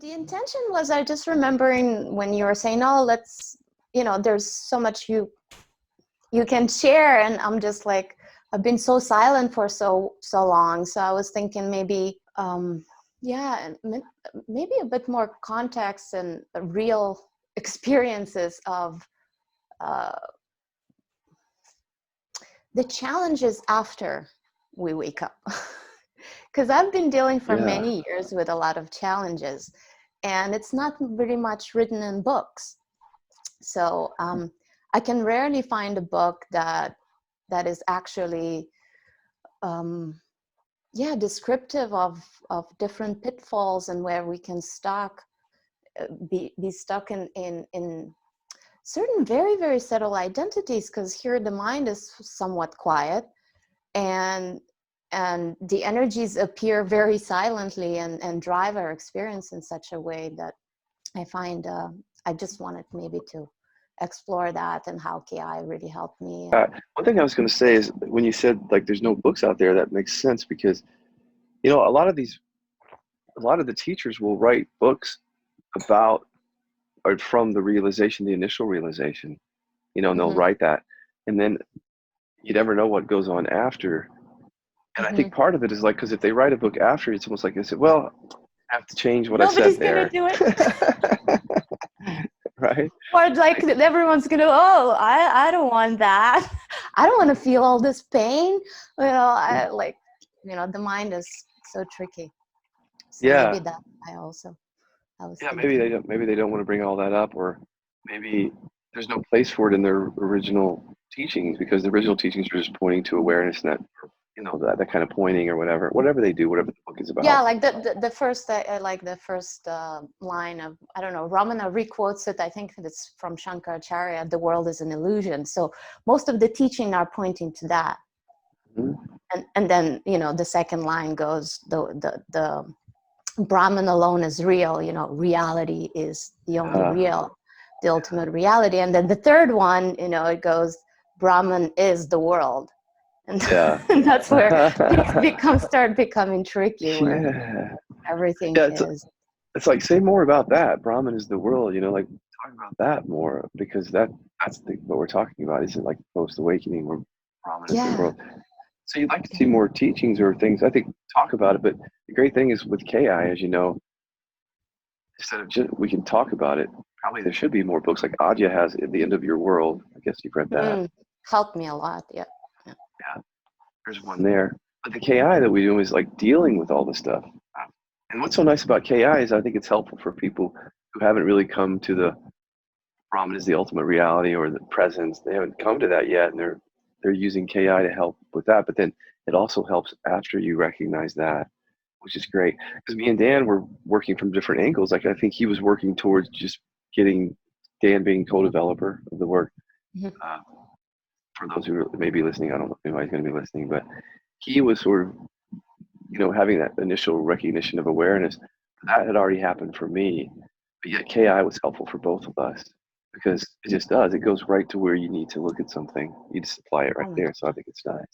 The intention was, I just remembering when you were saying, oh, let's, there's so much you can share, and I'm just like, I've been so silent for so long, so I was thinking maybe yeah, and maybe a bit more context and real experiences of uh, the challenges after we wake up. Because I've been dealing for Yeah. many years with a lot of challenges, and it's not very much written in books. So I can rarely find a book that is actually yeah, descriptive of different pitfalls and where we can be stuck in certain very, very subtle identities, because here the mind is somewhat quiet, and the energies appear very silently and drive our experience in such a way that I find I just wanted maybe to explore that, and how KI really helped me. One thing I was going to say is when you said like there's no books out there, that makes sense because a lot of the teachers will write books about or from the realization, the initial realization, and they'll Mm-hmm, write that, and then you never know what goes on after. And I mm-hmm. think part of it is like because if they write a book after, it's almost like they said, well, I have to change what I said Nobody's gonna there. do it. Right? Or like everyone's gonna, oh, I don't want that. I don't want to feel all this pain. I like, the mind is so tricky. So maybe Yeah. that I was Yeah, thinking. maybe they don't want to bring all that up, or maybe there's no place for it in their original teachings because the original teachings are just pointing to awareness and that that kind of pointing or whatever they do, whatever the book is Yeah, about. like the first, I like the first line of, I don't know, Ramana requotes it. I think it's from Shankaracharya, the world is an illusion. So most of the teaching are pointing to that. Mhm. And then, the second line goes, the Brahman alone is real, reality is the only Uh, real, the ultimate reality. And then the third one, it goes, Brahman is the world. And, yeah. and that's where things start becoming tricky, where Yeah. everything Yeah, is. it's like say more about that. Brahman is the world, like talk about that more because that's what we're talking about. Isn't like post awakening where Brahman is the Yeah. world. So you'd like to see more teachings or things, I think, talk about it. But the great thing is with KI, as you know, instead of just we can talk about it, probably there should be more books like Adya has at the end of your world. I guess you've read that. Helped me a lot. Yeah. Yeah, there's one there. But the KI that we do is like dealing with all this stuff. And what's so nice about KI is I think it's helpful for people who haven't really come to the Brahman is the ultimate reality or the presence. They haven't come to that yet, and they're using KI to help with that. But then it also helps after you recognize that, which is great. Because me and Dan were working from different angles. Like I think he was working towards just getting Dan being co-developer of the work. Mhm. Uh, for those who may be listening, I don't know if anybody's going to be listening, but he was sort of having that initial recognition of awareness. That had already happened for me, but yet KI was helpful for both of us because it just does. It goes right to where you need to look at something. You just apply it right Oh, there. So I think it's nice.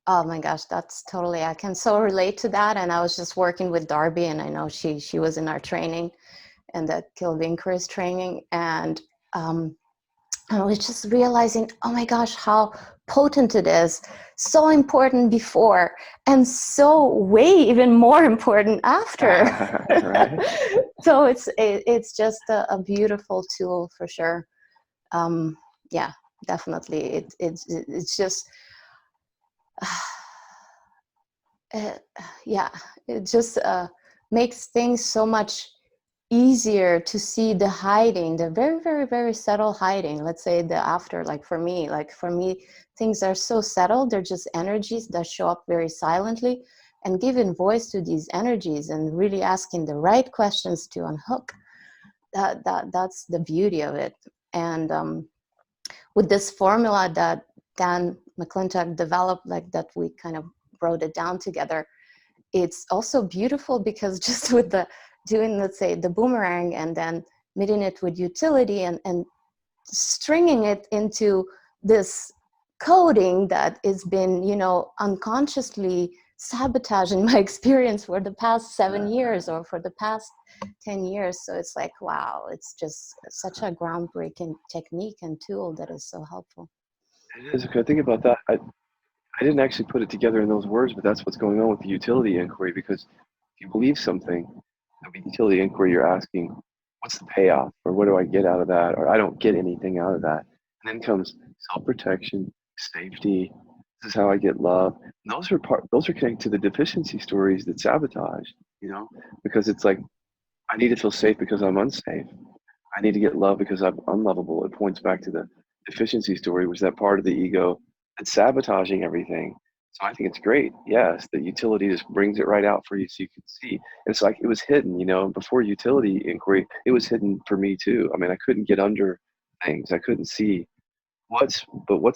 oh my gosh, that's totally, I can so relate to that. And I was just working with Darby, and I know she was in our training, and the Kilvinkeris training. And I was just realizing, oh my gosh, how potent it is. So important before, and so way even more important after. Right? So it's just a beautiful tool for sure. Yeah, definitely. It's just, yeah, it just makes things so much easier to see the hiding, the very, very, very subtle hiding. Let's say the after, like for me, things are so subtle. They're just energies that show up very silently, and giving voice to these energies and really asking the right questions to unhook. That's the beauty of it. And with this formula that Dan McClintock developed, like that we kind of wrote it down together, it's also beautiful because just with the doing, let's say, the boomerang, and then meeting it with utility, and stringing it into this coding that has been, unconsciously sabotaging my experience for the past 7 years or for the past 10 years. So it's like, wow, it's just such a groundbreaking technique and tool that is so helpful. It is. Okay, think about that. I didn't actually put it together in those words, but that's what's going on with the utility inquiry, because if you believe something, the utility inquiry, you're asking, what's the payoff? Or what do I get out of that? Or I don't get anything out of that. And then comes self-protection, safety. This is how I get love. And those are connected to the deficiency stories that sabotage, because it's like, I need to feel safe because I'm unsafe. I need to get love because I'm unlovable. It points back to the deficiency story, which is that part of the ego that's sabotaging everything. So I think it's great. Yes, the utility just brings it right out for you so you can see. And it's like it was hidden, before utility inquiry, it was hidden for me too. I mean, I couldn't get under things. I couldn't see what's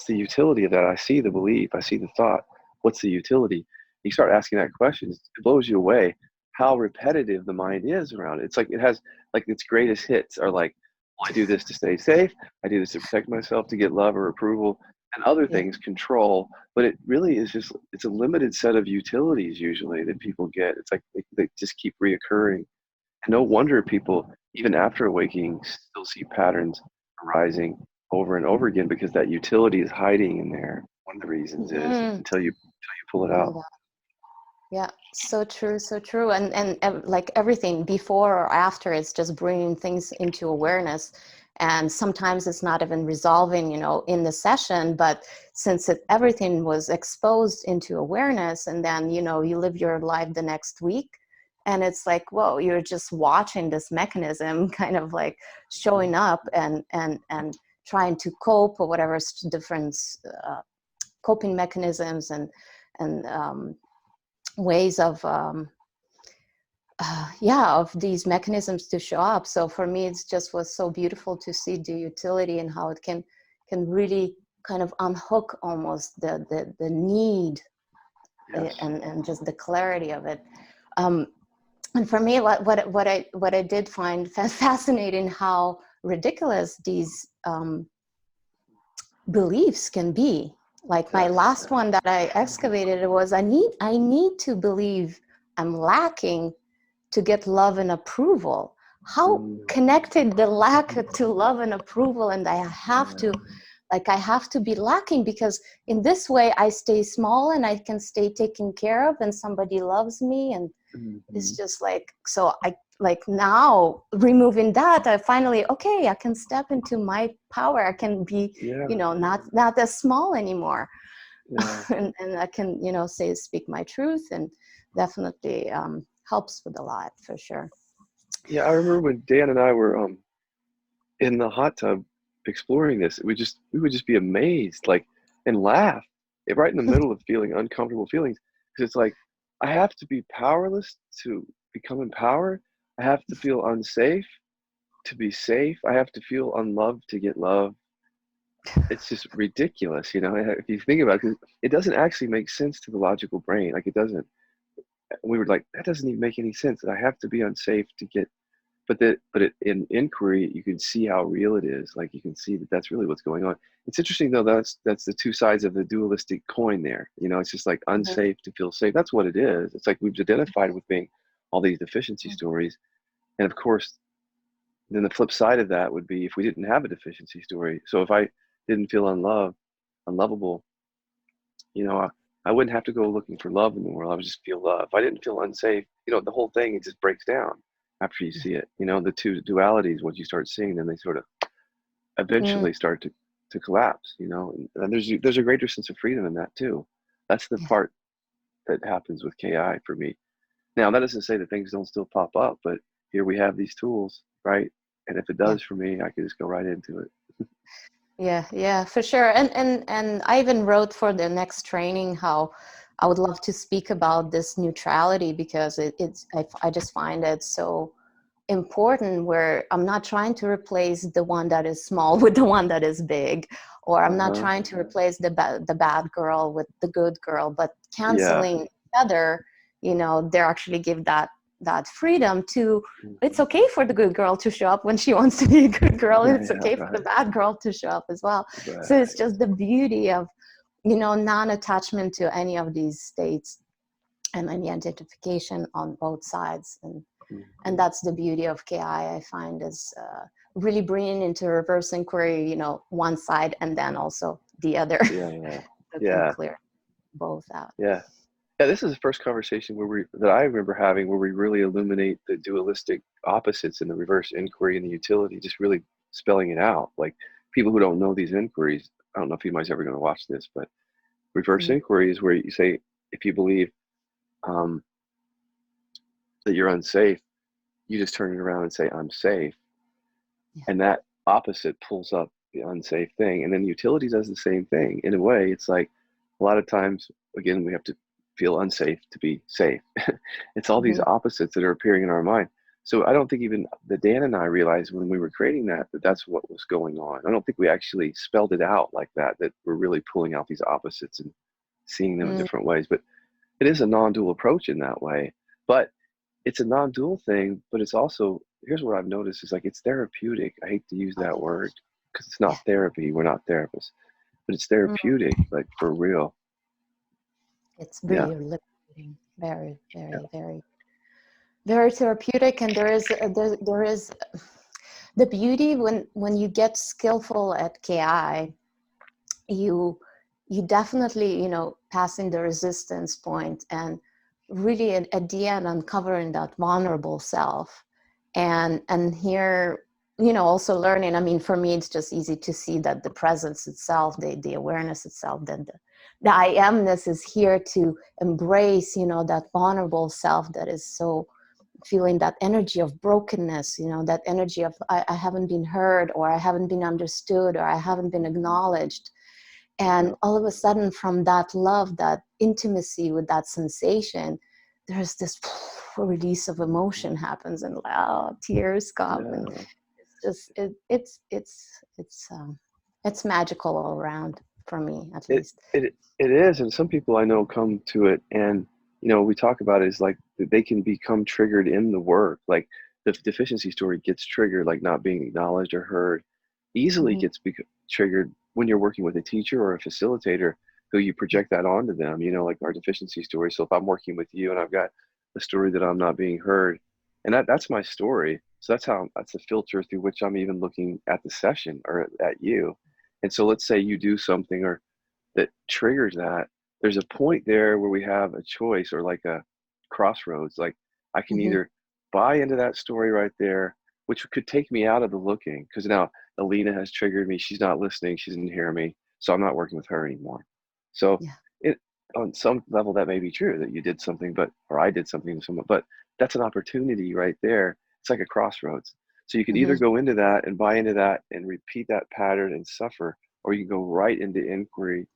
the utility of that? I see the belief, I see the thought. What's the utility? You start asking that question, it blows you away how repetitive the mind is around it. It's like it has like its greatest hits are like, well, I do this to stay safe, I do this to protect myself, to get love or approval, and other things, control. But it really is just, it's a limited set of utilities usually that people get. It's like they just keep reoccurring. And no wonder people, even after awakening, still see patterns arising over and over again, because that utility is hiding in there. One of the reasons is until you pull it out. Yeah, so true, so true. And like everything before or after, it's just bringing things into awareness. And sometimes it's not even resolving, in the session, but since everything was exposed into awareness, and then, you live your life the next week, and it's like, whoa, you're just watching this mechanism kind of like showing up and trying to cope, or whatever different coping mechanisms and ways of of these mechanisms to show up. So for me, it's just was so beautiful to see the utility and how it can really kind of unhook almost the need. Yes. and just the clarity of it. And for me, what I did find fascinating, how ridiculous these beliefs can be. Like my last one that I excavated was, I need to believe I'm lacking to get love and approval. How connected the lack to love and approval, and I have to be lacking, because in this way I stay small and I can stay taken care of and somebody loves me, and it's just like, so I like now removing that, I finally, okay, I can step into my power. I can be, not as small anymore. and I can, speak my truth, and definitely helps with a lot, for sure. Yeah, I remember when Dan and I were in the hot tub exploring this, we would just be amazed, like, and laugh right in the middle of feeling uncomfortable feelings, because it's like, I have to be powerless to become empowered. I have to feel unsafe to be safe. I have to feel unloved to get love. It's just ridiculous, if you think about it, it doesn't actually make sense to the logical brain. Like, it doesn't. We were like, that doesn't even make any sense, that I have to be unsafe to get, but in inquiry, you can see how real it is. Like, you can see that that's really what's going on. It's interesting though, that's the two sides of the dualistic coin there. It's just like unsafe to feel safe. That's what it is. It's like we've identified with being all these deficiency stories. And of course, then the flip side of that would be if we didn't have a deficiency story. So if I didn't feel unlovable, I wouldn't have to go looking for love in the world. I would just feel love. If I didn't feel unsafe, the whole thing, it just breaks down after you see it. The two dualities, once you start seeing them, they sort of eventually start to collapse, and there's a greater sense of freedom in that too. That's the part that happens with KI for me. Now, that doesn't say that things don't still pop up, but here we have these tools, right? And if it does for me, I can just go right into it. Yeah, for sure. And I even wrote for the next training how I would love to speak about this neutrality, because I just find it so important, where I'm not trying to replace the one that is small with the one that is big, or I'm not trying to replace the bad girl with the good girl, but canceling each other, they actually give that freedom to, it's okay for the good girl to show up when she wants to be a good girl, and it's okay for the bad girl to show up as well. So it's just the beauty of, non-attachment to any of these states. and any identification on both sides. Mhm. And that's the beauty of ki. I find is really bringing into reverse inquiry, one side and then also the other. Yeah, yeah, That can yeah, clear both out. yeah. Yeah, this is the first conversation that I remember having where we really illuminate the dualistic opposites in the reverse inquiry and the utility, just really spelling it out. Like people who don't know these inquiries, I don't know if anybody's ever going to watch this, but reverse Mm. inquiry is where you say, if you believe um, that you're unsafe, you just turn it around and say, I'm safe. Yeah. And that opposite pulls up the unsafe thing. And then utility does the same thing. In a way, it's like a lot of times, again, we have to feel unsafe to be safe. It's all these Mhm. opposites that are appearing in our mind. So I don't think even that Dan and I realized when we were creating that that's what was going on. I don't think we actually spelled it out like that we're really pulling out these opposites and seeing them in Mm. different ways. But it is a non-dual approach in that way. But it's a non-dual thing, but it's also, here's what I've noticed is like it's therapeutic. I hate to use Oh that my word gosh. because it's not Yeah. therapy. We're not therapists, but it's Mm. therapeutic, like for real. It's Yeah. really liberating. Very, Yeah. very, very, very therapeutic. And there is the beauty when you get skillful at ki, you you definitely passing the resistance point and really at the end uncovering that vulnerable self, and here also learning. I mean, for me it's just easy to see that the presence itself, the awareness itself, that the I amness is here to embrace that vulnerable self that is so feeling that energy of brokenness, that energy of I haven't been heard, or I haven't been understood, or I haven't been acknowledged. Yeah. And all of a sudden, from that love, that intimacy with that sensation, there's this release of emotion happens, and tears come, and Yeah. it's just it's magical all around, for me at It least. it is, and some people I know come to it, and we talk about it is like they can become triggered in the work. Like the deficiency story gets triggered, like not being acknowledged or heard, easily Hmm. gets triggered when you're working with a teacher or a facilitator who you project that onto them. Like our deficiency story. So if I'm working with you and I've got a story that I'm not being heard, and that's my story. So that's the filter through which I'm even looking at the session or at you. And so let's say you do something or that triggers that, there's a point there where we have a choice or like a crossroads. Like I can Hmm. either buy into that story right there, which could take me out of the looking, because now Alina has triggered me. She's not listening. She doesn't hear me. So I'm not working with her anymore. So Yeah. it on some level that may be true that you did something, or I did something to someone, but that's an opportunity right there. It's like a crossroads. So you can either Hmm. go into that and buy into that and repeat that pattern and suffer, or you can go right into inquiry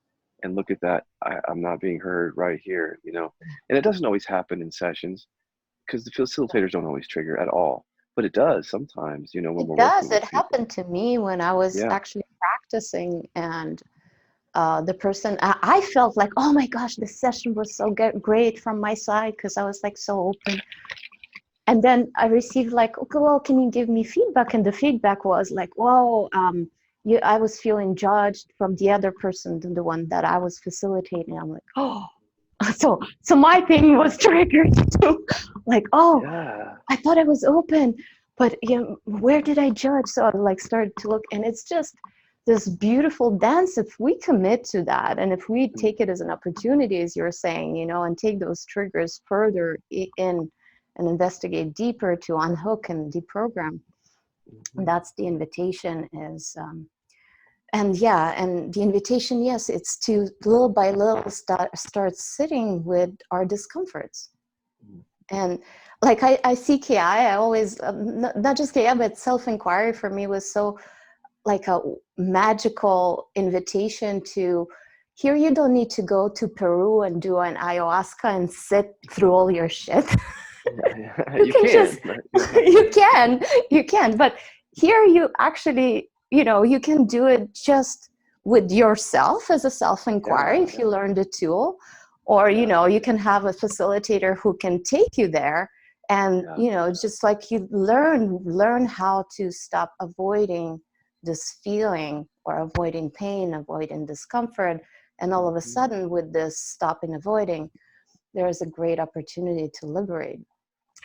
and look at that. I'm not being heard right here. And it doesn't always happen in sessions because the facilitators don't always trigger at all, but it does sometimes, when It we're working does. with It people. happened to me when I was Yeah. actually practicing, and the person, I felt like, oh my gosh, this session was so great from my side, because I was like so open. And then I received like, okay, well, can you give me feedback? And the feedback was like, whoa, I was feeling judged from the other person than the one that I was facilitating. I'm like, oh, so my thing was triggered too. Like, oh, Yeah. I thought I was open, but where did I judge? So I like started to look, and it's just this beautiful dance if we commit to that, and if we Mm, take it as an opportunity, as you're saying, and take those triggers further in and investigate deeper to unhook and deprogram. And mhm. that's the invitation is. And yeah, and the invitation, yes, it's to little by little start sitting with our discomforts. Mm. And like I see ki, I always not just ki, but self-inquiry for me was so like a magical invitation to, here you don't need to go to Peru and do an ayahuasca and sit through all your shit. Yeah, yeah. You You can just can, but yeah. you can, but here you actually, you can do it just with yourself as a self-inquiry Yeah, if you learn the tool, or yeah, you can have a facilitator who can take you there, and yeah. just like you learn how to stop avoiding this feeling, or avoiding pain, avoiding discomfort. And all of a Mhm. sudden, with this stopping avoiding, there is a great opportunity to liberate.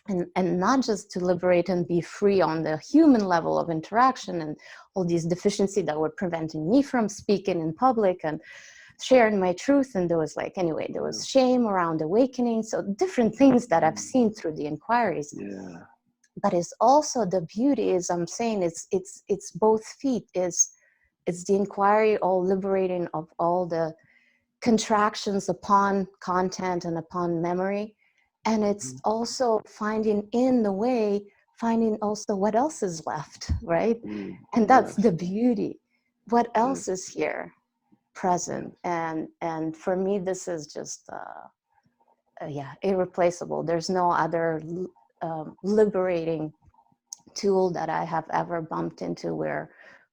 And not just to liberate and be free on the human level of interaction and all these deficiencies that were preventing me from speaking in public and sharing my truth. And there was like, anyway, there was shame around awakening. So different things that I've seen through the inquiries. Yeah. But it's also the beauty is, I'm saying it's both feet. It's the inquiry, all liberating of all the contractions upon content and upon memory. And it's also finding in the way, finding also what else is left, right? And that's the beauty. What else is here present? And for me, this is just, yeah, irreplaceable. There's no other liberating tool that I have ever bumped into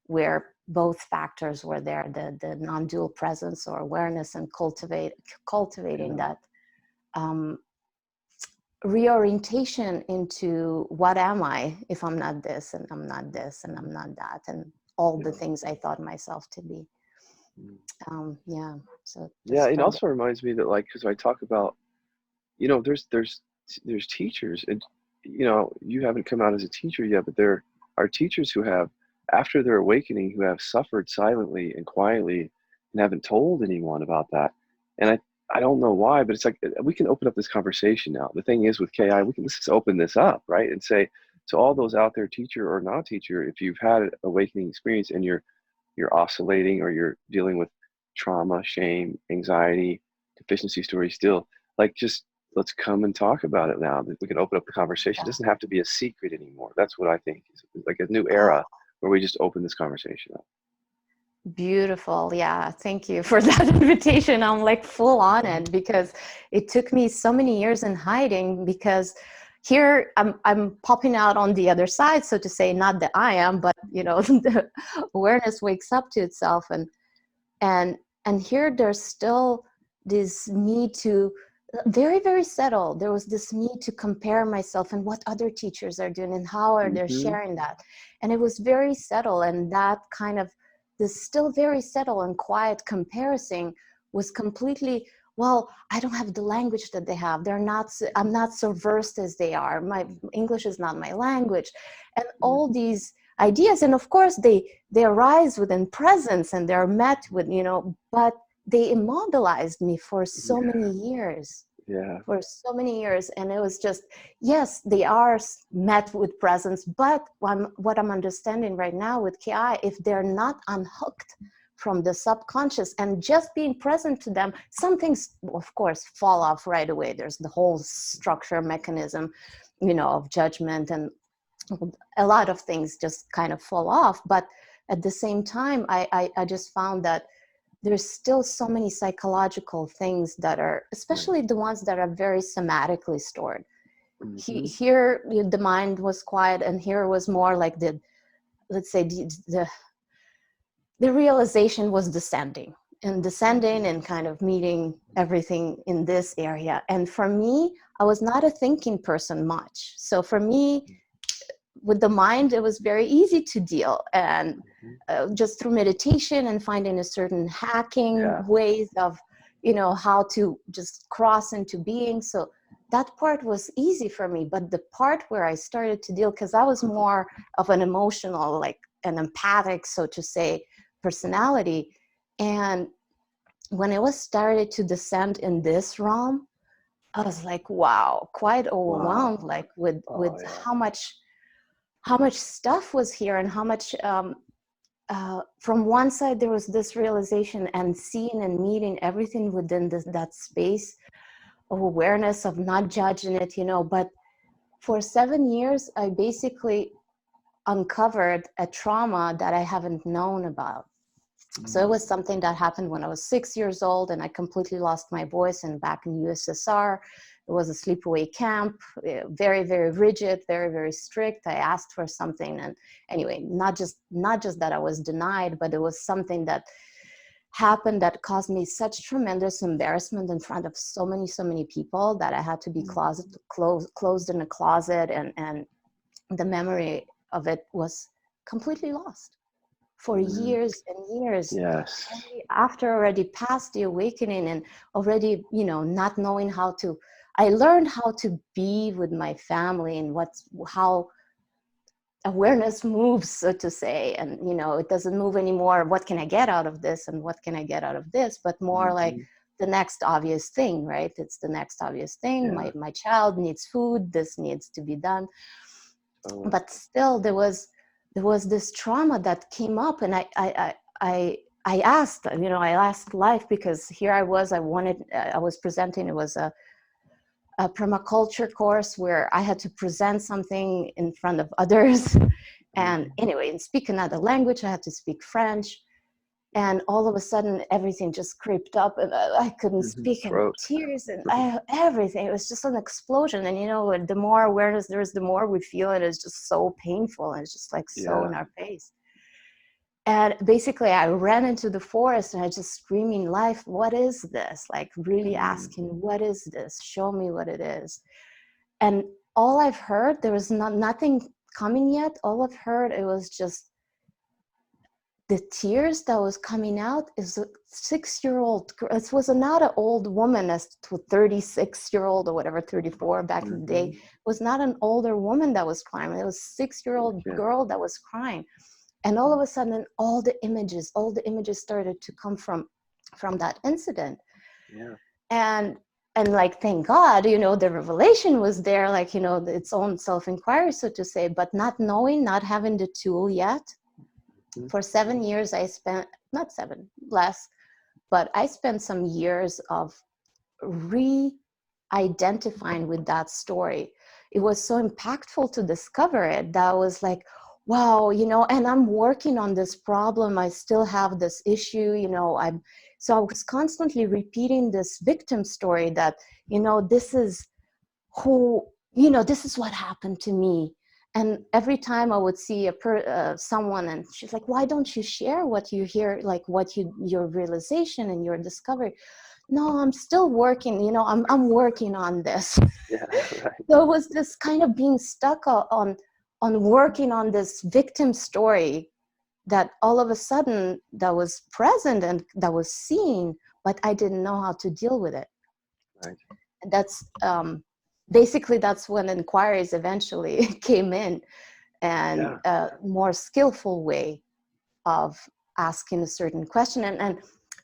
where both factors were there, the non-dual presence or awareness, and cultivating that reorientation into what am I if I'm not this and I'm not this and I'm not that, and all the things I thought myself to be. Yeah. So yeah, it also reminds me that, like, because I talk about, you know, there's teachers, and you know, you haven't come out as a teacher yet, but there are teachers who have, after their awakening, who have suffered silently and quietly and haven't told anyone about that. And I don't know why, but it's like we can open up this conversation now. The thing is with KI, let's just open this up, right? And say to all those out there, teacher or non-teacher, if you've had an awakening experience and you're oscillating or you're dealing with trauma, shame, anxiety, deficiency stories still, like, just let's come and talk about it now. We can open up the conversation. It doesn't have to be a secret anymore. That's what I think is like a new era where we just open this conversation up. Beautiful. Yeah. Thank you for that invitation. I'm like full on it, because it took me so many years in hiding, because here I'm popping out on the other side, so to say, not that I am, but you know, the awareness wakes up to itself, and here there's still this need to very, very subtle. There was this need to compare myself and what other teachers are doing and how are they sharing that. And it was very subtle, and that kind of this still very subtle and quiet comparison was completely, well, I don't have the language that they have. I'm not so versed as they are. My English is not my language. And all these ideas, and of course they arise within presence and they're met with, you know, but they immobilized me for so many years. For so many years. And it was just, yes, they are met with presence, but what I'm understanding right now with KI, if they're not unhooked from the subconscious and just being present to them, some things, of course, fall off right away. There's the whole structure mechanism, you know, of judgment, and a lot of things just kind of fall off. But at the same time, I just found that there's still so many psychological things that are, especially the ones that are very somatically stored. Here, the mind was quiet, and here was more like let's say the realization was descending and kind of meeting everything in this area. And for me, I was not a thinking person much. So for me, with the mind, it was very easy to deal, and just through meditation and finding a certain hacking ways of, you know, how to just cross into being. So that part was easy for me. But the part where I started to deal, because I was more of an emotional, like an empathic, so to say, personality. And when it was started to descend in this realm, I was like, wow, quite overwhelmed, like with how much stuff was here, and how much from one side there was this realization and seeing and meeting everything within that space of awareness, of not judging it, you know. But for 7 years, I basically uncovered a trauma that I haven't known about. So it was something that happened when I was 6 years old, and I completely lost my voice. And back in USSR, it was a sleepaway camp, very, very rigid, very, very strict. I asked for something, and anyway, not just that I was denied, but it was something that happened that caused me such tremendous embarrassment in front of so many people that I had to be closed in a closet, and the memory of it was completely lost for years and years. Yes. Only after already past the awakening and already, you know, not knowing how to, I learned how to be with my family and how awareness moves, so to say. And, you know, it doesn't move anymore. What can I get out of this? And what can I get out of this? But more like the next obvious thing, right? It's the next obvious thing. Yeah. My child needs food. This needs to be done. Oh. But still there was this trauma that came up, and I asked, you know, I asked life, because here I was presenting, it was a permaculture course where I had to present something in front of others. And anyway, and speak another language, I had to speak French. And all of a sudden, everything just creeped up, and I couldn't speak, and tears and everything. It was just an explosion. And, you know, the more awareness there is, the more we feel it is just so painful. And it's just like so in our face. And basically, I ran into the forest and I just screaming, life, what is this? Like really asking, what is this? Show me what it is. And all I've heard, there was nothing coming yet. All I've heard, it was just the tears that was coming out is a 6-year-old girl. It was not an old woman, as to 36-year-old or whatever, 34 back in the day. It was not an older woman that was crying. It was a 6-year-old girl that was crying. And all of a sudden, all the images started to come from that incident. Yeah. And like, thank God, you know, the revelation was there, like, you know, its own self-inquiry, so to say, but not knowing, not having the tool yet. For 7 years, I spent, not 7, less, but I spent some years of re-identifying with that story. It was so impactful to discover it that I was like, wow, you know, and I'm working on this problem. I still have this issue, you know, so I was constantly repeating this victim story that, you know, this is who, you know, this is what happened to me. And every time I would see someone, and she's like, why don't you share what you hear, like your realization and your discovery? No, I'm still working, you know, I'm working on this. Yeah, right. So it was this kind of being stuck on working on this victim story that all of a sudden that was present and that was seen, but I didn't know how to deal with it. Right. And that's basically, that's when inquiries eventually came in, and a more skillful way of asking a certain question. And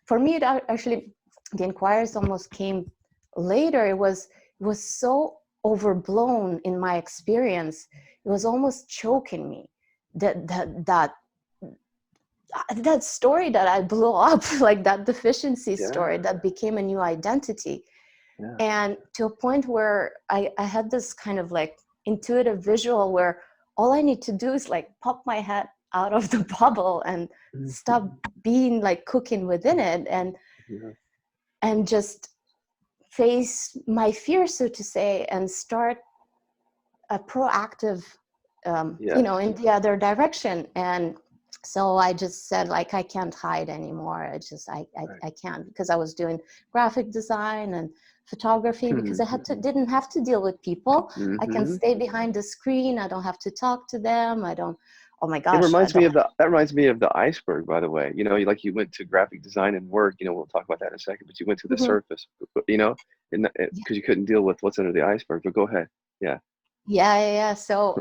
for me, it actually, the inquiries almost came later. It was so overblown in my experience. It was almost choking me. That story that I blew up, like that deficiency story that became a new identity. Yeah. And to a point where I had this kind of like intuitive visual where all I need to do is like pop my head out of the bubble and stop being like cooking within it, and just face my fear, so to say, and start a proactive, you know, in the other direction. And so I just said, like, I can't hide anymore. I can't, because I was doing graphic design and photography, because I didn't have to deal with people. I can stay behind the screen. I don't have to talk to them. I don't, oh my gosh. That reminds me of the iceberg, by the way. You know, like you went to graphic design and work, you know, we'll talk about that in a second, but you went to the surface, you know, because you couldn't deal with what's under the iceberg. But go ahead. Yeah. So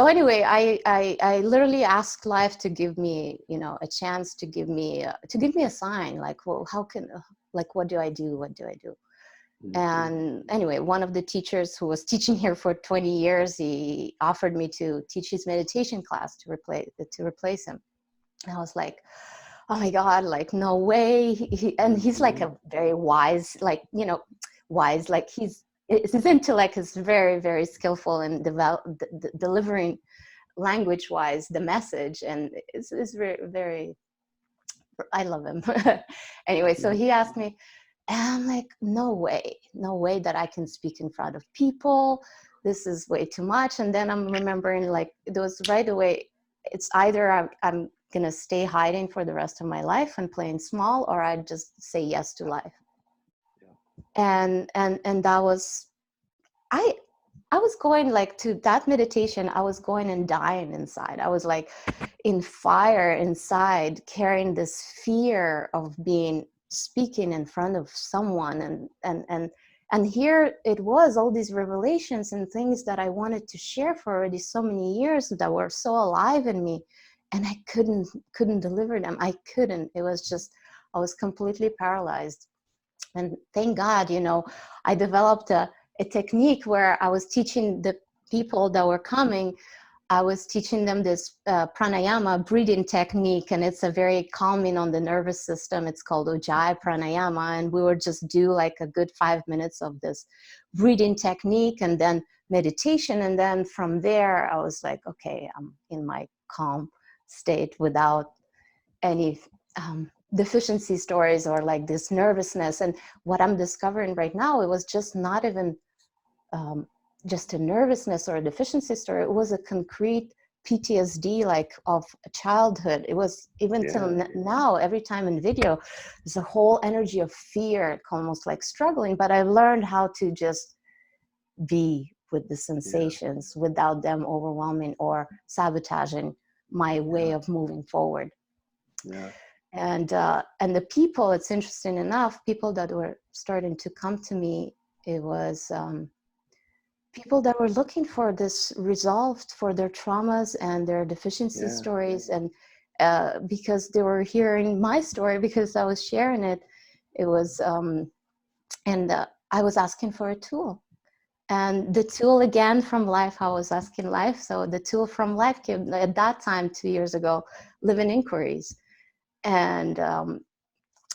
anyway, I literally asked life to give me, you know, a chance, to give me a sign, like, well, what do I do? What do I do? And anyway, one of the teachers who was teaching here for 20 years, he offered me to teach his meditation class to replace him. And I was like, oh my God, like, no way. And he's like a very wise, like, you know, like his intellect is very, very skillful in delivering language-wise the message, and it's very, very, I love him. Anyway, so he asked me, and I'm like, no way that I can speak in front of people. This is way too much. And then I'm remembering, like, it was right away, it's either I'm gonna stay hiding for the rest of my life and playing small, or I just say yes to life. And that was, I was going like to that meditation, I was going and dying inside. I was like in fire inside, carrying this fear of being speaking in front of someone, and here it was, all these revelations and things that I wanted to share for already so many years that were so alive in me, and I couldn't deliver them. I couldn't. It was just, I was completely paralyzed. And thank God, you know, I developed a technique where I was teaching the people that were coming, I was teaching them this pranayama breathing technique, and it's a very calming on the nervous system. It's called Ujjayi Pranayama, and we would just do like a good 5 minutes of this breathing technique and then meditation. And then from there, I was like, okay, I'm in my calm state without any deficiency stories or like this nervousness. And what I'm discovering right now, it was just not even just a nervousness or a deficiency story. It was a concrete PTSD, like of childhood. It was even till now, every time in video, there's a whole energy of fear, almost like struggling. But I learned how to just be with the sensations without them overwhelming or sabotaging my way of moving forward. And the people, it's interesting enough, people that were starting to come to me, it was people that were looking for this resolved for their traumas and their deficiency stories. And because they were hearing my story, because I was sharing it, it was, I was asking for a tool. And the tool, again, from life, I was asking life. So the tool from life came at that time, 2 years ago, Living Inquiries. And that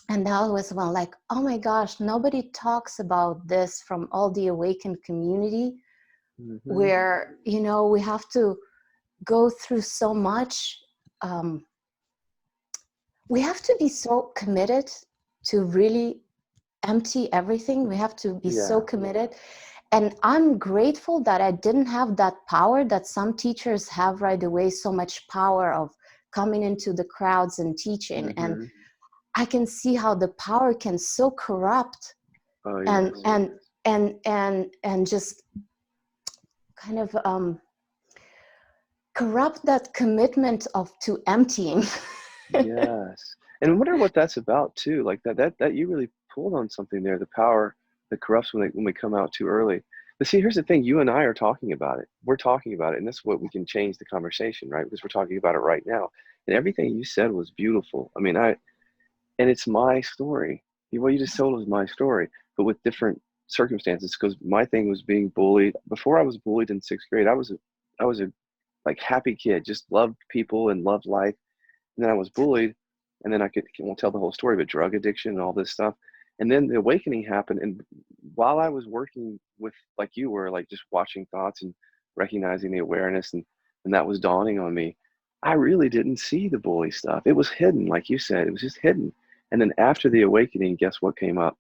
was one, like, oh my gosh, nobody talks about this from all the awakened community, where, you know, we have to go through so much. We have to be so committed to really empty everything. We have to be so committed. And I'm grateful that I didn't have that power that some teachers have right away, so much power of coming into the crowds and teaching. And I can see how the power can so corrupt and just kind of corrupt that commitment of to emptying. Yes. And I wonder what that's about too. Like that you really pulled on something there, the power that corrupts when we come out too early. But see, here's the thing, you and I are talking about it. We're talking about it, and that's what we can change the conversation, right? Because we're talking about it right now. And everything you said was beautiful. I mean, and it's my story. What you just told was my story, but with different circumstances. Because my thing was being bullied. Before I was bullied in 6th grade, I was a like happy kid, just loved people and loved life. And then I was bullied, and then won't tell the whole story, but drug addiction and all this stuff. And then the awakening happened. And while I was working with, like you were, like just watching thoughts and recognizing the awareness, and that was dawning on me, I really didn't see the bully stuff. It was hidden, like you said, it was just hidden. And then after the awakening, guess what came up?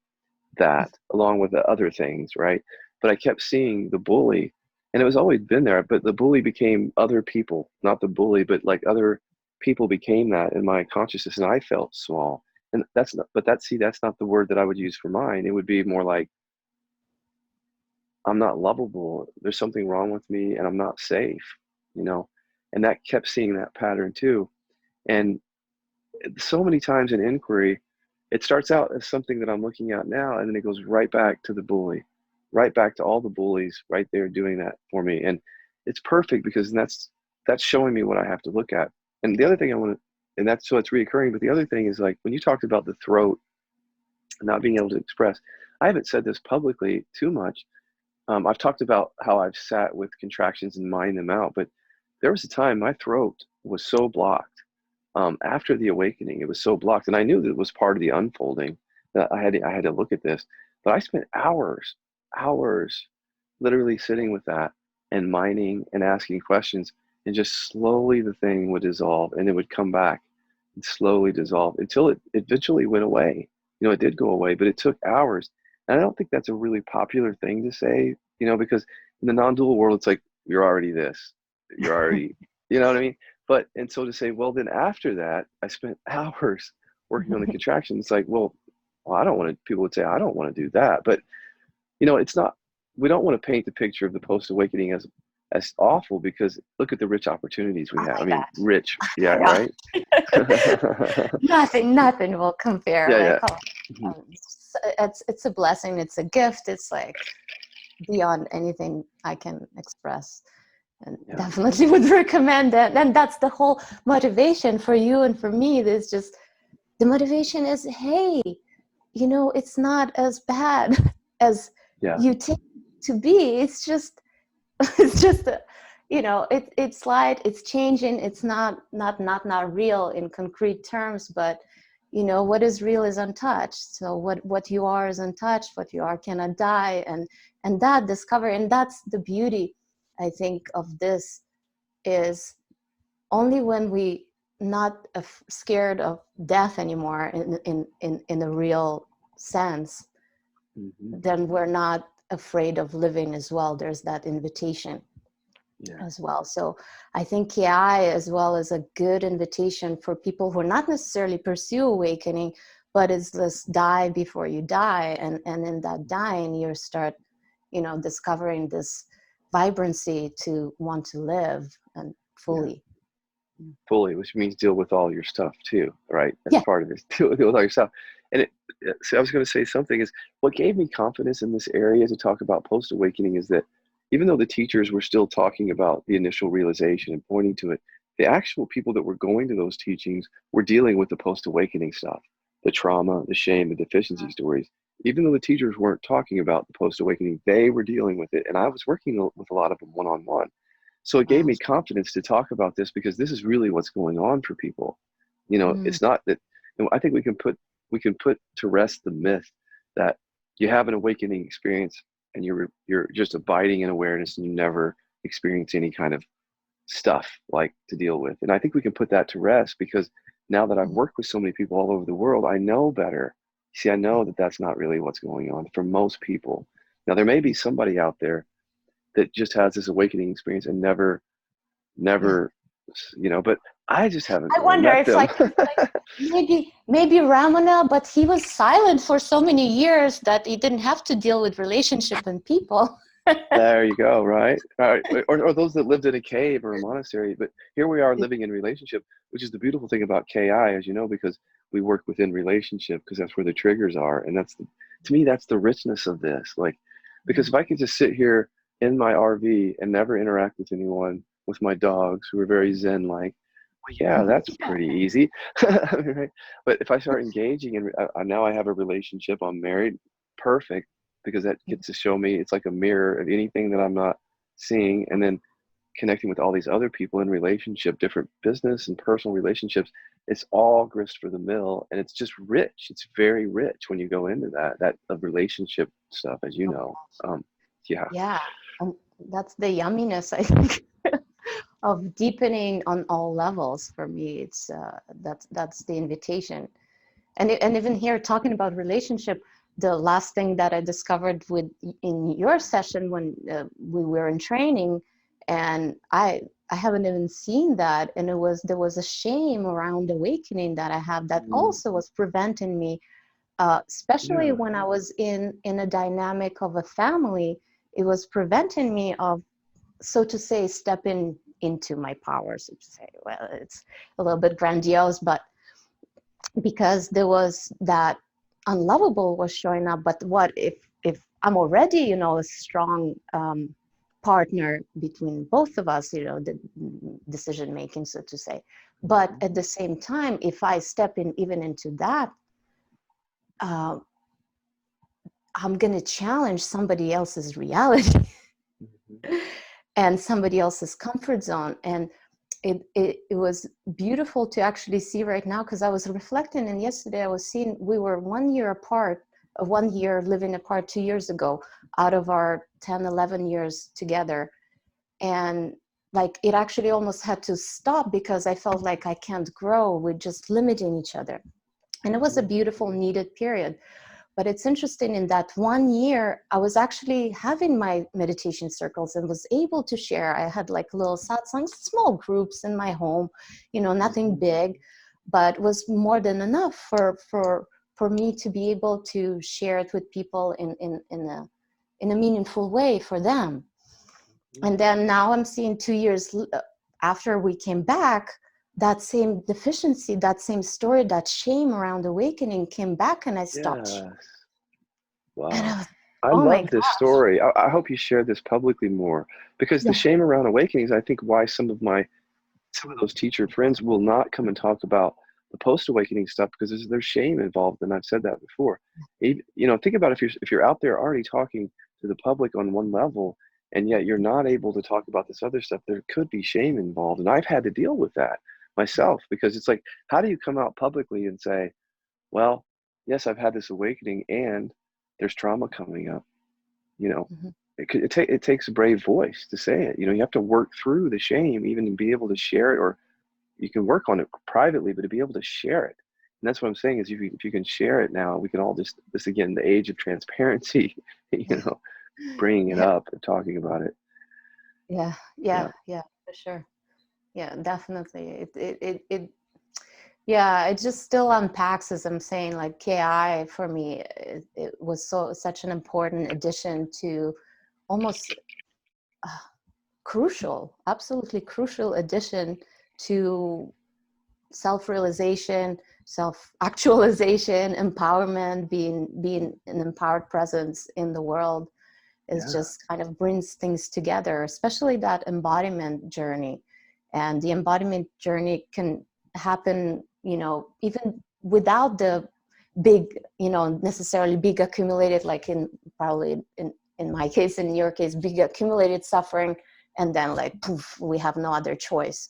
That, along with the other things, right? But I kept seeing the bully, and it was always been there, but the bully became other people, not the bully, but like other people became that in my consciousness, and I felt small. And that's not, but that's not the word that I would use for mine. It would be more like, I'm not lovable. There's something wrong with me, and I'm not safe, you know? And that kept seeing that pattern too. And so many times in inquiry, it starts out as something that I'm looking at now, and then it goes right back to the bully, right back to all the bullies right there doing that for me. And it's perfect, because that's showing me what I have to look at. And the other thing I want to, and that's, so it's reoccurring, but the other thing is, like, when you talked about the throat not being able to express, I haven't said this publicly too much. I've talked about how I've sat with contractions and mined them out, but there was a time my throat was so blocked. After the awakening, it was so blocked, and I knew that it was part of the unfolding, that I had to look at this. But I spent hours, literally sitting with that and mining and asking questions, and just slowly the thing would dissolve, and it would come back and slowly dissolve until it eventually went away. You know, it did go away, but it took hours. And I don't think that's a really popular thing to say, you know, because in the non-dual world, it's like, you're already this, you're already, you know what I mean? But, and so to say, well, then after that, I spent hours working on the contraction. It's like, well, I don't want to, people would say, I don't want to do that. But, you know, it's not, we don't want to paint the picture of the post-awakening as awful, because look at the rich opportunities we Oh have. my I mean, gosh. rich, yeah, Yeah. right? Nothing will compare. Yeah, Like, yeah. oh, Mhm. it's a blessing. It's a gift. It's like beyond anything I can express, and Yeah. definitely would recommend that. And that's the whole motivation for you and for me. There's just the motivation is, hey, you know, it's not as bad as Yeah. you take it to be. It's just it's just a, you know, it's light, it's changing, it's not real in concrete terms, but you know, what is real is untouched. So what you are is untouched, what you are cannot die. And that discovery, and that's the beauty, I think, of this, is only when we not scared of death anymore in a real sense, Hmm. then we're not afraid of living as well. There's that invitation Yeah. as well. So I think KI as well is a good invitation for people who are not necessarily pursue awakening, but it's this die before you die. And in that dying, you start, you know, discovering this vibrancy to want to live and Yeah. fully. Fully, which means deal with all your stuff too, right? That's Yeah. part of this. Deal with all your stuff. And so I was going to say something is what gave me confidence in this area to talk about post awakening is that even though the teachers were still talking about the initial realization and pointing to it, the actual people that were going to those teachings were dealing with the post awakening stuff, the trauma, the shame, the deficiency stories. Even though the teachers weren't talking about the post awakening, they were dealing with it. And I was working with a lot of them one on one. So it gave Wow. me confidence to talk about this because this is really what's going on for people. You know, Mm. it's not that, and I think we can put to rest the myth that you have an awakening experience and you're just abiding in awareness and you never experience any kind of stuff like to deal with. And I think we can put that to rest because now that I've worked with so many people all over the world, I know better. See, I know that that's not really what's going on for most people. Now there may be somebody out there that just has this awakening experience and Yeah. never, but I just haven't I really wonder met if them. like maybe Ramana, but he was silent for so many years that he didn't have to deal with relationship and people. There you go, right? Right. Or those that lived in a cave or a monastery. But here we are living in relationship, which is the beautiful thing about KI, as you know, because we work within relationship because that's where the triggers are. And to me, that's the richness of this. Like, because if I could just sit here in my RV and never interact with anyone, with my dogs who are very Zen-like, well, yeah, that's Yeah. pretty easy. Right? But if I start engaging and now I have a relationship, I'm married, perfect, because that gets to show me it's like a mirror of anything that I'm not seeing, and then connecting with all these other people in relationship, different business and personal relationships. It's all grist for the mill, and it's just rich. It's very rich when you go into that of relationship stuff, as you know. Yeah. Yeah, and that's the yumminess, I think, of deepening on all levels. For me, it's that's the invitation. And even here, talking about relationship, the last thing that I discovered in your session when we were in training, and I haven't even seen that, and there was a shame around awakening that I have that Mm, also was preventing me, especially yeah. when I was in a dynamic of a family. It was preventing me of, so to say, stepping into my power, so to say. Well, it's a little bit grandiose, but because there was that unlovable was showing up. But what if I'm already, you know, a strong partner between both of us, you know, the decision making, so to say. But at the same time, if I step in even into that, uh, I'm going to challenge somebody else's reality Mhm. and somebody else's comfort zone. And it was beautiful to actually see right now, because I was reflecting, and yesterday I was seeing we were 1 year apart, 1 year living apart 2 years ago, out of our 10, 11 years together. And like it actually almost had to stop because I felt like I can't grow, we're just limiting each other. And it was a Mhm. beautiful, needed period. But it's interesting, in that 1 year, I was actually having my meditation circles and was able to share. I had like little satsangs, small groups in my home, you know, nothing big, but was more than enough for me to be able to share it with people in a meaningful way for them. And then now I'm seeing 2 years after we came back, that same deficiency, that same story, that shame around awakening came back, and I stopped. Yes. And I Wow. was, I oh my love this gosh. story. I hope you share this publicly more, because the Yeah. shame around awakenings, I think why some of those teacher friends will not come and talk about the post awakening stuff, because there's shame involved, and I've said that before. Think about if you're out there already talking to the public on one level, and yet you're not able to talk about this other stuff, there could be shame involved, and I've had to deal with that myself, because it's like, how do you come out publicly and say, well, yes, I've had this awakening and there's trauma coming up, you know? Mhm. It takes a brave voice to say it. You have to work through the shame even to be able to share it, or you can work on it privately, but to be able to share it. And that's what I'm saying is, if you can share it now, we can all this again, the age of transparency, bringing it Yeah. up and talking about it. Yeah. Yeah. Yeah. Yeah. For sure. Yeah. Definitely. Yeah. It just still unpacks, as I'm saying, like KI for me, it was such an important addition to almost crucial, absolutely crucial addition to self-realization, self-actualization, empowerment, being an empowered presence in the world. Is Yeah. just kind of brings things together, especially that embodiment journey. And the embodiment journey can happen, even without the big, necessarily big accumulated, like probably in my case, in your case, big accumulated suffering, and then like poof, we have no other choice.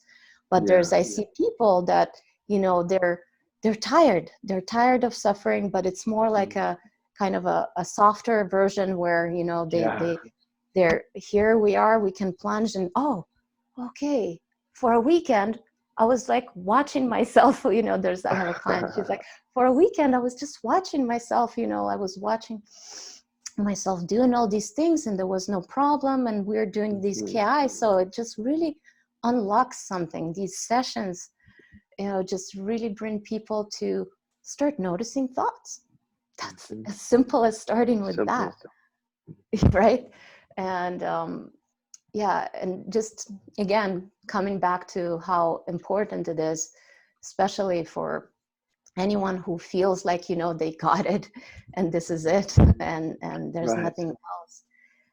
But Yeah. I see people that, they're tired. They're tired of suffering, but it's more like a kind of a softer version where, Yeah. they're here, we are, we can plunge, and oh, okay, for a weekend I was like watching myself. I have a client, she's like, for a weekend I was just watching myself. I was watching myself doing all these things, and there was no problem, and we're doing these KI. So it just really unlocks something. These sessions, just really bring people to start noticing thoughts. That's as simple as starting with that. Simple. Right? And yeah, and just again coming back to how important it is, especially for anyone who feels like, they got it and this is it, and there's Right. nothing else.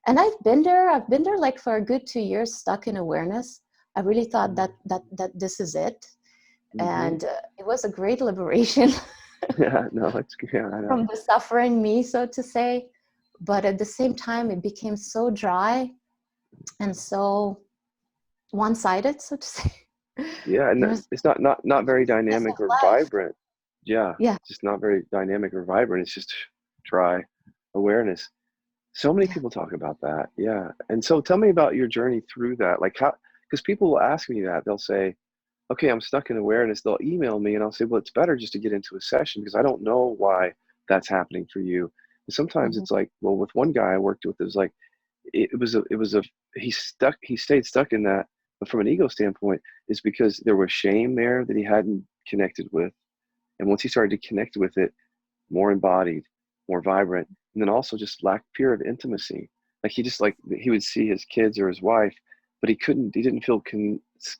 And I've been there like for a good 2 years, stuck in awareness. I really thought that this is it. And it was a great liberation Yeah. No, it's good. Yeah, I know. from the suffering me, so to say. But at the same time, it became so dry and so one-sided, so to say. Yeah, and There was it's not very piece of dynamic or life. vibrant. Yeah, Yeah, just not very dynamic or vibrant. It's just dry awareness. So many yeah. people talk about that. Yeah. And so tell me about your journey through that. Like how, because people will ask me that. They'll say, okay, I'm stuck in awareness. They'll email me and I'll say, well, it's better just to get into a session because I don't know why that's happening for you. And sometimes Mm-hmm. it's like, well, with one guy I worked with, it was like, it was a he stayed stuck in that, but from an ego standpoint is because there was shame there that he hadn't connected with, and once he started to connect with it, more embodied, more vibrant, and then also just lacked fear of intimacy. Like he would see his kids or his wife, but he didn't feel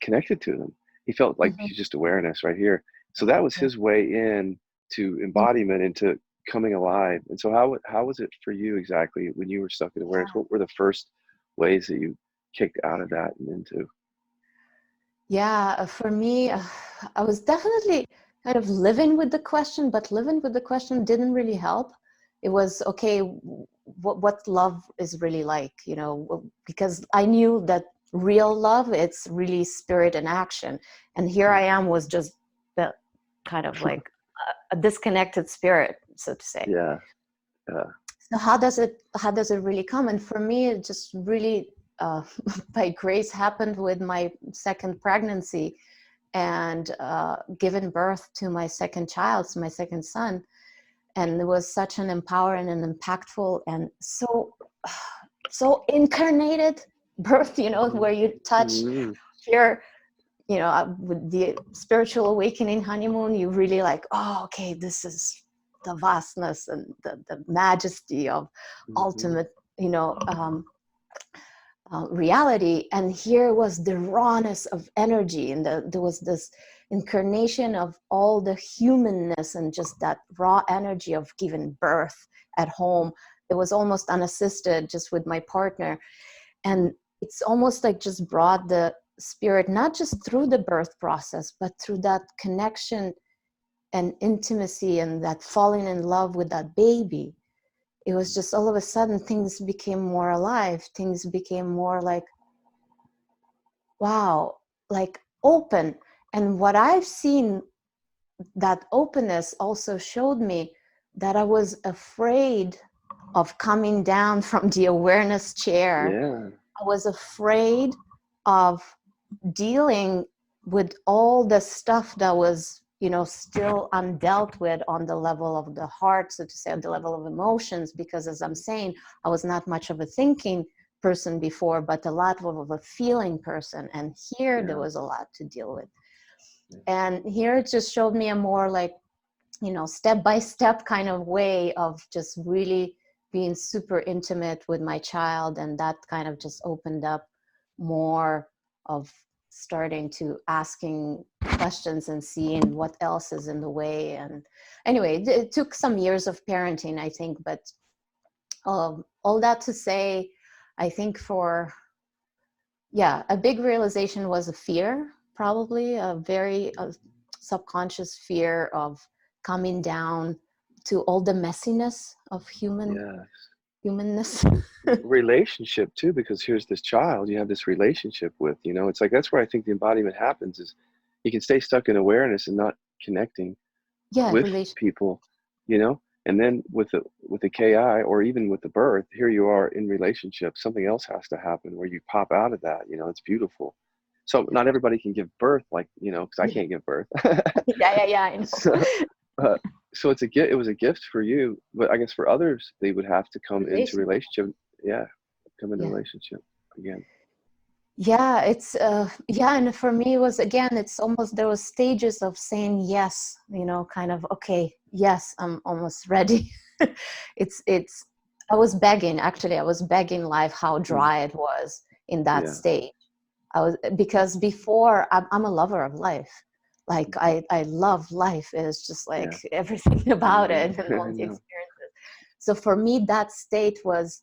connected to them. He felt like Mm-hmm. he's just awareness right here. So that was Yeah. his way in to embodiment, into coming alive. And so how was it for you exactly when you were stuck in awareness? What were the first ways that you kicked out of that and into? Yeah, for me, I was definitely kind of living with the question, but living with the question didn't really help. It was okay, what love is really like, because I knew that real love, it's really spirit and action. And here I am was just the kind of like a disconnected spirit, so to say. Yeah. So how does it really come? And for me, it just really by grace happened with my second pregnancy, and giving birth to my second child, so my second son. And it was such an empowering and impactful and so incarnated birth, where you touch Mhm. your, with the spiritual awakening honeymoon, you really like, oh, okay, this is the vastness and the majesty of Mhm. ultimate you know, reality. And here was the rawness of energy, and there was this incarnation of all the humanness and just that raw energy of giving birth at home. It was almost unassisted, just with my partner. And it's almost like just brought the spirit, not just through the birth process, but through that connection and intimacy and that falling in love with that baby. It was just all of a sudden things became more alive. Things became more like, wow, like open. And what I've seen, that openness also showed me that I was afraid of coming down from the awareness chair. Yeah. I was afraid of dealing with all the stuff that was, you know, still undealt with on the level of the heart, so to say, on the level of emotions, because as I'm saying, I was not much of a thinking person before, but a lot of a feeling person. And here there was a lot to deal with. And here it just showed me a more like, you know, step-by-step kind of way of just really being super intimate with my child. And that kind of just opened up more of starting to asking questions and seeing what else is in the way. And anyway, it took some years of parenting, I think, but all that to say, I think for, yeah, a big realization was a fear, probably a very subconscious fear of coming down to all the messiness of humanness. Relationship too, because here's this child you have this relationship with, you know, it's like that's where I think the embodiment happens, is you can stay stuck in awareness and not connecting Yeah, with people, you know, and then with the ki, or even with the birth, here you are in relationship, something else has to happen where you pop out of that, you know. It's beautiful. So not everybody can give birth, like, you know, because I can't give birth. yeah, I know. So, so it's a gift. It was a gift for you, but I guess for others, they would have to come into relationship. Yeah, come into relationship again. Yeah, it's yeah, and for me it was, again, it's almost, there was stages of saying yes, you know, kind of, okay, yes, I'm almost ready. it's I was begging, actually I was begging life how dry it was in that stage. I was, because before I'm a lover of life. Like I love life. It's just like everything about it and all the experiences. So for me, that state was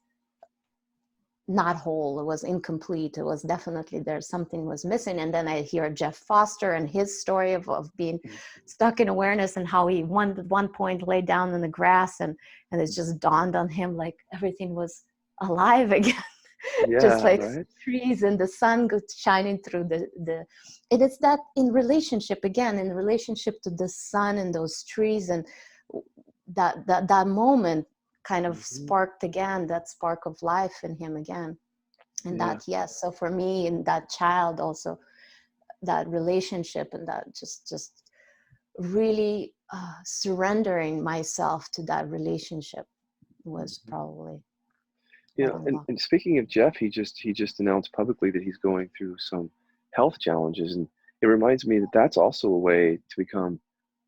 not whole. It was incomplete. It was definitely, there's something was missing. And then I hear Jeff Foster and his story of being stuck in awareness, and how he at one point laid down in the grass, and it just dawned on him like everything was alive again. Just like trees and the sun shining through the and it's that in relationship, again, in relationship to the sun and those trees, and that moment kind of sparked again that spark of life in him again. And that, yes, so for me, and that child also, that relationship, and that just really surrendering myself to that relationship was probably, you know. And speaking of Jeff, he just announced publicly that he's going through some health challenges, and it reminds me that that's also a way to become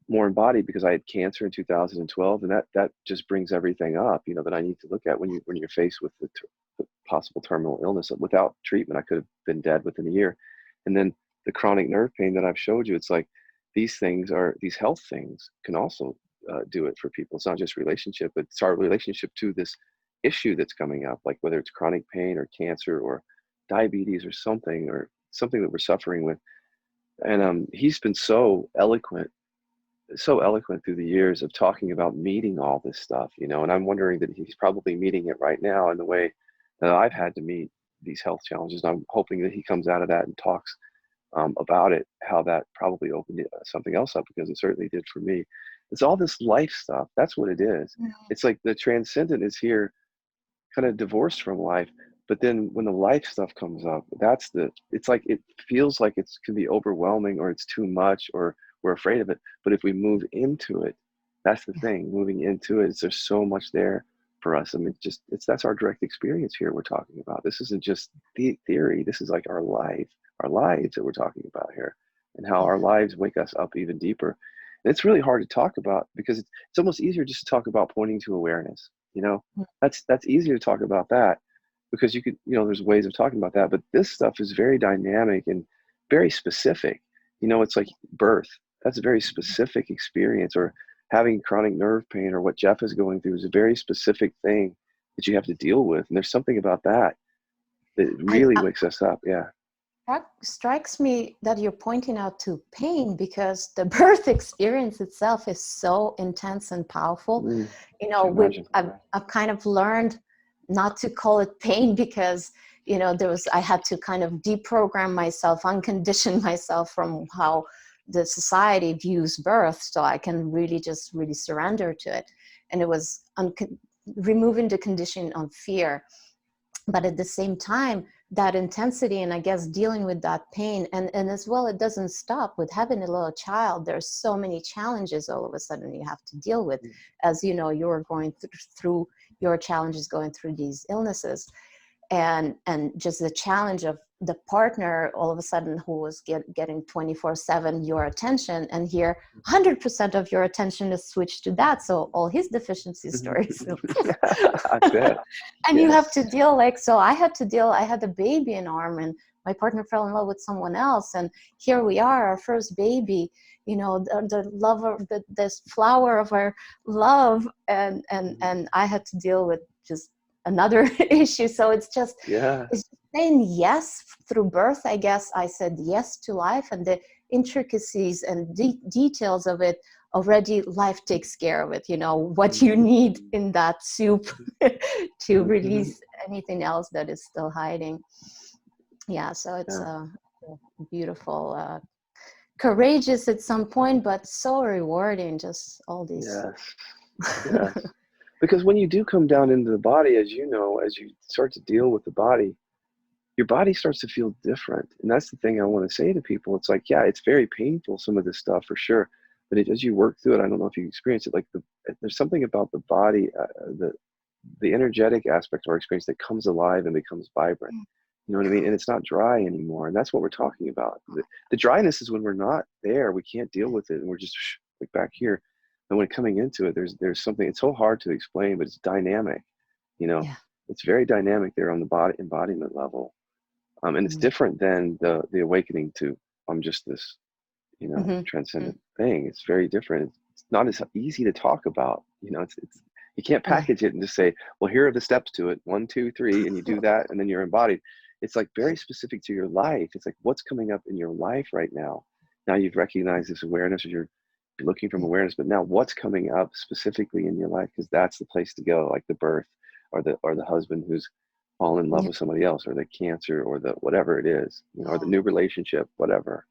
more embodied, because I had cancer in 2012, and that just brings everything up, you know, that I need to look at when you're faced with the possible terminal illness. Without treatment, I could have been dead within a year. And then the chronic nerve pain that I've showed you, it's like these health things can also do it for people. It's not just relationship, but it's our relationship to this issue that's coming up, like whether it's chronic pain or cancer or diabetes or something that we're suffering with. And he's been so eloquent through the years of talking about meeting all this stuff, you know. And I'm wondering that he's probably meeting it right now in the way that I've had to meet these health challenges. And I'm hoping that he comes out of that and talks about it, how that probably opened something else up, because it certainly did for me. It's all this life stuff. That's what it is. It's like the transcendent is here, kind of divorced from life. But then when the life stuff comes up, it's like, it feels like it can be overwhelming, or it's too much, or we're afraid of it. But if we move into it, that's the thing, moving into it, there's so much there for us. I mean, that's our direct experience here we're talking about. This isn't just the theory. This is like our lives that we're talking about here, and how our lives wake us up even deeper. And it's really hard to talk about, because it's almost easier just to talk about pointing to awareness, You know, that's easy to talk about that because you could, there's ways of talking about that, but this stuff is very dynamic and very specific. It's like birth. That's a very specific experience, or having chronic nerve pain, or what Jeff is going through is a very specific thing that you have to deal with. And there's something about that that really wakes us up. Yeah. That strikes me that you're pointing out to pain, because the birth experience itself is so intense and powerful. I've kind of learned not to call it pain, because I had to kind of deprogram myself, uncondition myself from how the society views birth, so I can really surrender to it. And it was removing the condition on fear, but at the same time, that intensity, and I guess dealing with that pain, and as well, it doesn't stop with having a little child. There's so many challenges all of a sudden you have to deal with, as you're going through your challenges, going through these illnesses, and just the challenge of the partner all of a sudden who was getting 24/7 your attention, and here 100% of your attention is switched to that, so all his deficiency stories. And you have to deal, so I had a baby in arm, and my partner fell in love with someone else, and here we are, our first baby, the love of this flower of our love, and I had to deal with just another issue. So it's just saying yes through birth. I guess I said yes to life, and the intricacies and details of it already, life takes care of it. What you need in that soup to release anything else that is still hiding. Yeah, so it's beautiful, courageous at some point, but so rewarding, just all these. Yes. Because when you do come down into the body, as you start to deal with the body, your body starts to feel different. And that's the thing I want to say to people. It's like, it's very painful, some of this stuff for sure. But as you work through it, I don't know if you experience it, there's something about the body, the energetic aspect of our experience that comes alive and becomes vibrant. You know what I mean? And it's not dry anymore. And that's what we're talking about. The dryness is when we're not there, we can't deal with it, and we're just like back here. And when coming into it, there's something, it's so hard to explain, but it's dynamic. It's very dynamic there on the body embodiment level. And it's different than the awakening to, I'm just this, transcendent thing. It's very different. It's not as easy to talk about. It's you can't package it and just say, well, here are the steps to it. 1, 2, 3, and you do that, and then you're embodied. It's like very specific to your life. It's like what's coming up in your life right now. Now you've recognized this awareness, or you're looking from awareness, but now what's coming up specifically in your life, because that's the place to go, like the birth, or the husband who's fallen in love with somebody else, or the cancer, or the whatever it is, or the new relationship, whatever.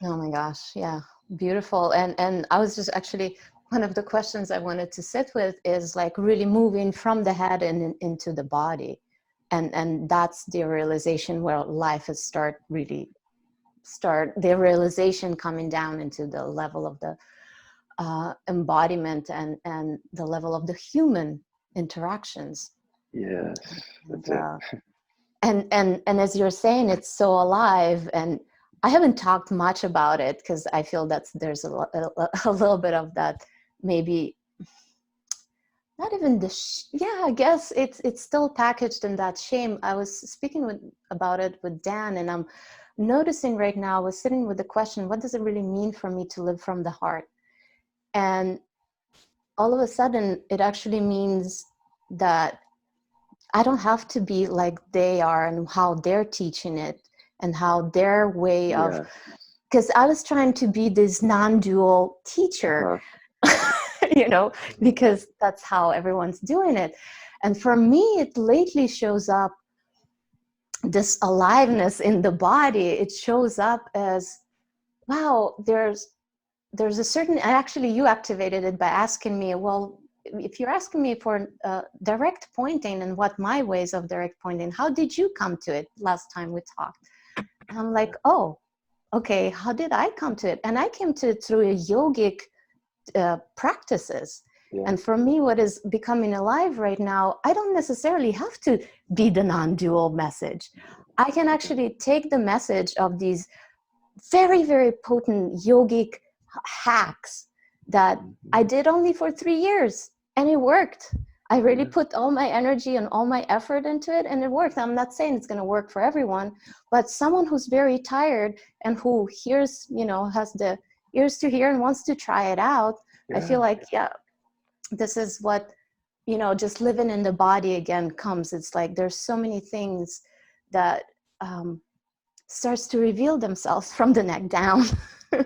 Oh my gosh, yeah, beautiful. And I was just actually, one of the questions I wanted to sit with is really moving from the head and into the body, and that's the realization where life is the realization coming down into the level of the embodiment and the level of the human interactions. Yes, that's it. And as you're saying, it's so alive, and I haven't talked much about it because I feel that there's a little bit of that, maybe not even I guess it's still packaged in that shame. I was speaking about it with Dan, and I'm noticing right now, I was sitting with the question, what does it really mean for me to live from the heart? And all of a sudden, it actually means that I don't have to be like they are and how they're teaching it and how their way of, because I was trying to be this non-dual teacher, because that's how everyone's doing it. And for me, it lately shows up, this aliveness in the body. It shows up as, wow, there's a certain, actually you activated it by asking me, well, if you're asking me for direct pointing and what my ways of direct pointing, how did you come to it last time we talked? And I'm like, oh, okay, how did I come to it? And I came to it through a yogic practices. Yeah. And for me, what is becoming alive right now, I don't necessarily have to be the non-dual message. I can actually take the message of these very, very potent yogic hacks that I did only for 3 years, and it worked. I really Yeah. put all my energy and all my effort into it, and it worked. I'm not saying it's going to work for everyone, but someone who's very tired and who hears, has the ears to hear and wants to try it out, I feel Yeah. like, yeah, this is what, just living in the body again comes. It's like there's so many things that starts to reveal themselves from the neck down.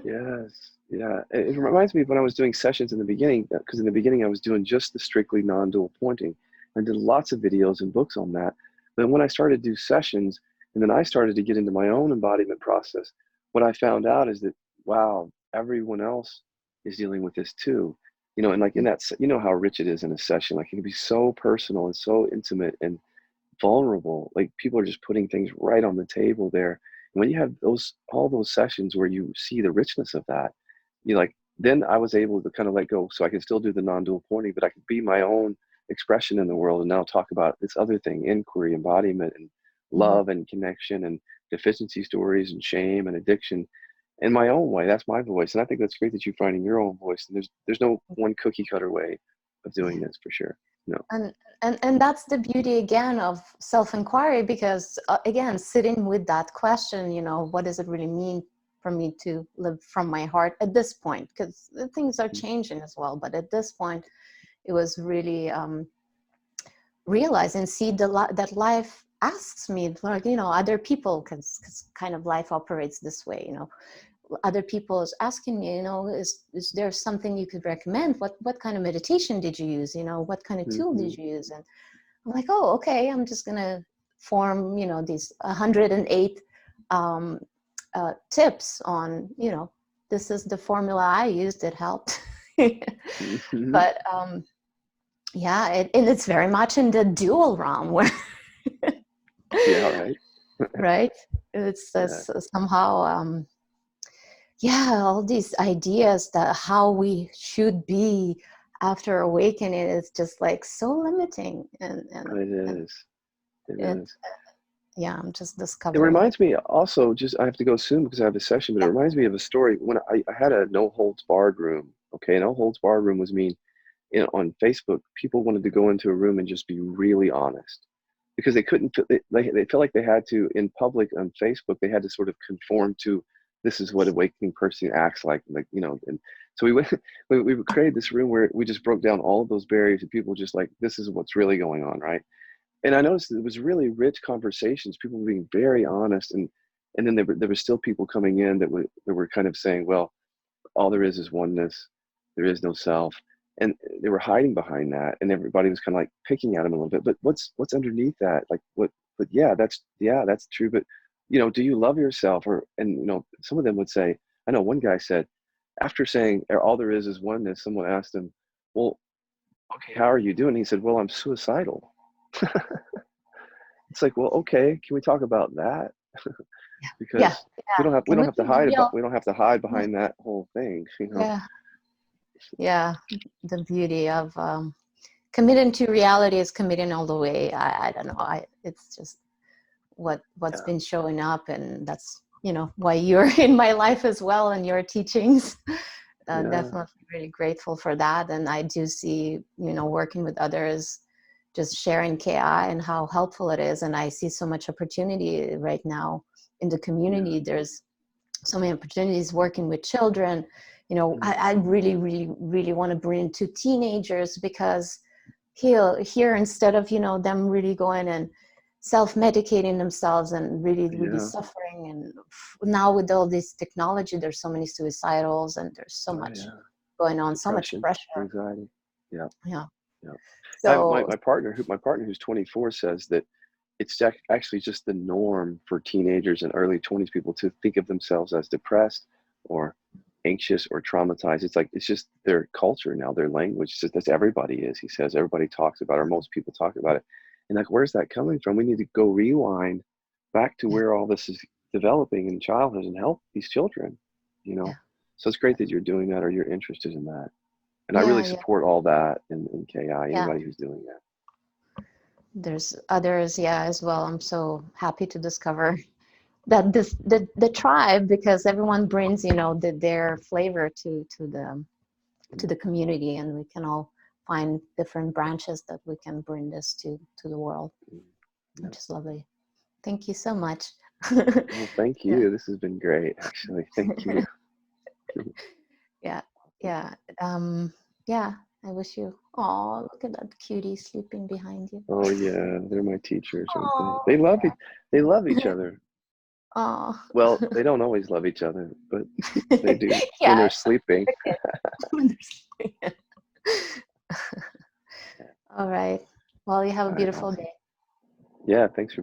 Yes. Yeah. It reminds me of when I was doing sessions in the beginning, because in the beginning I was doing just the strictly non-dual pointing. I did lots of videos and books on that. But when I started to do sessions, and then I started to get into my own embodiment process, what I found out is that, wow, everyone else is dealing with this too. And like in that, how rich it is in a session. Like it can be so personal and so intimate and vulnerable. Like people are just putting things right on the table there. And when you have all those sessions where you see the richness of that, you like, then I was able to kind of let go. So I can still do the non-dual pointing, but I could be my own expression in the world and now talk about this other thing, inquiry, embodiment, and Mhm. love and connection and deficiency stories and shame and addiction in my own way. That's my voice. And I think that's great that you're finding your own voice. And there's no one cookie cutter way of doing this for sure. No. and and that's the beauty again of self-inquiry, because again, sitting with that question, what does it really mean for me to live from my heart at this point, because things are changing as well, but at this point it was really realize and see that life asks me, like, other people, because kind of life operates this way, other people is asking me, is there something you could recommend? What kind of meditation did you use? What kind of tool Mm-hmm. did you use? And I'm like, oh, okay, I'm just gonna form, these 108 um, tips on, this is the formula I used. It helped. Mm-hmm. But yeah, and it's very much in the dual realm where, Yeah, right. right? It's Yeah, somehow, yeah, all these ideas that how we should be after awakening is just like so limiting, it and is. It it, is. yeah, I'm just It discovering it. reminds me also, just I have to go soon because I have a session, but it Yeah. reminds me of a story when I had a no holds barred room. Okay, no holds barred room was mean on Facebook, people wanted to go into a room and just be really honest because they couldn't, they felt like they had to, in public on Facebook, they had to sort of conform to this is what awakening person acts like. And so we went, we created this room where we just broke down all of those barriers and people just like, this is what's really going on, right? And I noticed it was really rich conversations, people were being very honest. And then there were still people coming in that were kind of saying, well, all there is oneness. There is no self. And they were hiding behind that. And everybody was kind of like picking at him a little bit. But what's underneath that? Like what, but that's true. But do you love yourself? And some of them would say, I know one guy said, after saying all there is oneness, someone asked him, well, okay, how are you doing? He said, well, I'm suicidal. It's like, well, okay, can we talk about that? Yeah, Because we yeah. don't have we Can don't we have to be hide real? about we don't have to hide behind that whole thing. Yeah, yeah. The beauty of committing to reality is committing all the way. I don't know. It's just what's Yeah, been showing up, and that's why you're in my life as well, and your teachings. yeah, Definitely really grateful for that, and I do see working with others, just sharing KI and how helpful it is, and I see so much opportunity right now in the yeah. community. There's so many opportunities working with children. Mm. I really, really, really want to bring to teenagers, because here instead of them really going and self-medicating themselves and really, really Yeah. suffering, and now with all this technology, there's so many suicidals, and there's so Oh much yeah. going on, so much Depression, pressure. anxiety. Yeah. Yeah. Yeah. My So my partner who's 24 says that it's actually just the norm for teenagers and early 20s people to think of themselves as depressed or anxious or traumatized. It's just their culture now, their language. It's just that's everybody is. He says everybody talks about it, or most people talk about it. And like, where's that coming from? We need to go rewind back to yeah, where all this is developing in childhood and help these children, you yeah, know. So it's great that you're doing that or you're interested in that. And I really yeah, yeah, support all that in KI, yeah. anybody who's doing that. There's others, yeah, as well. I'm so happy to discover that the tribe, because everyone brings their flavor to the community, and we can all find different branches that we can bring this to the world, which is lovely. Thank you so much. Well, thank you. Yeah. This has been great, actually. Thank you. Yeah. Yeah. Yeah. I wish you. Oh, look at that cutie sleeping behind you. Oh yeah, they're my teachers, aren't Oh, they? They love each other. oh. Well, they don't always love each other, but they do when Yeah. they're sleeping. When they're sleeping. All right. Well, you have a All right, beautiful awesome. day. Yeah, thanks for